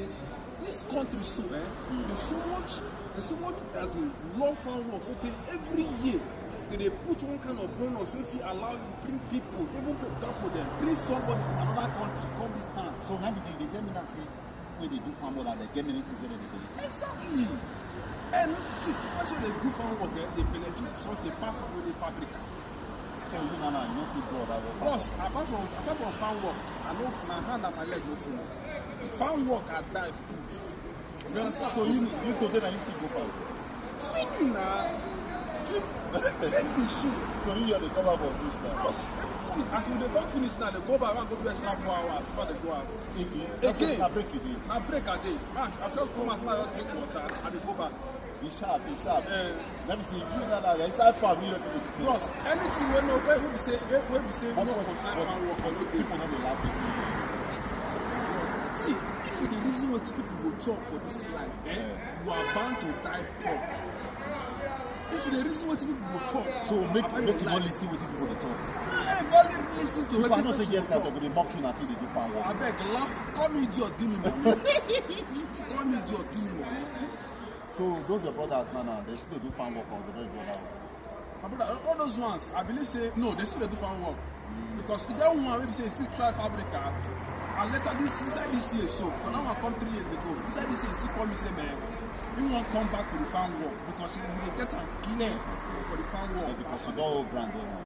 say this country so there's so much as in law farm work. So every year they put one kind of bonus. So if you allow you bring people, even people them, bring somebody from another country come this town. So now they tell me that say when they do farm work and they get many things when they do. Exactly. And see, that's when they do farm work, they benefit something pass with the fabric. So you know you don't feel good that work. Plus, apart from farm work, I know my hand and my leg no full. Farm work I die put. You understand? So you today that you still go farm. Still now. Flip the shoe. So you are the cover for this time. Plus, see, as we talk finish now, they go back and go do extra 4 hours before they go out. Again. I break it in. I break a day. I just come as I drink water and they go back. Be sharp. Let me see. You know that inside farm you don't take it. Plus, anything we know where we say we no concern farm work or people know they laugh at you. See, if you the reason what people will talk for this life, you are bound to die poor. If you the reason what people will talk, so make you not listen to people they talk. Value listening to what people say yes that they mock you and say they do farm work. I beg, laugh, call me idiot, give me money. Call me idiot, give me money. So those your brothers now, they still do farm work or they don't do other work? My brother, all those ones, I believe say no, they still do farm work. Because if that one maybe say still try fabrica, and later inside this year so, because now I come 3 years ago, inside this year still call me say man, you won't come back to the farm work because you will get a clear for the farm work. Yeah, because you don't brand them.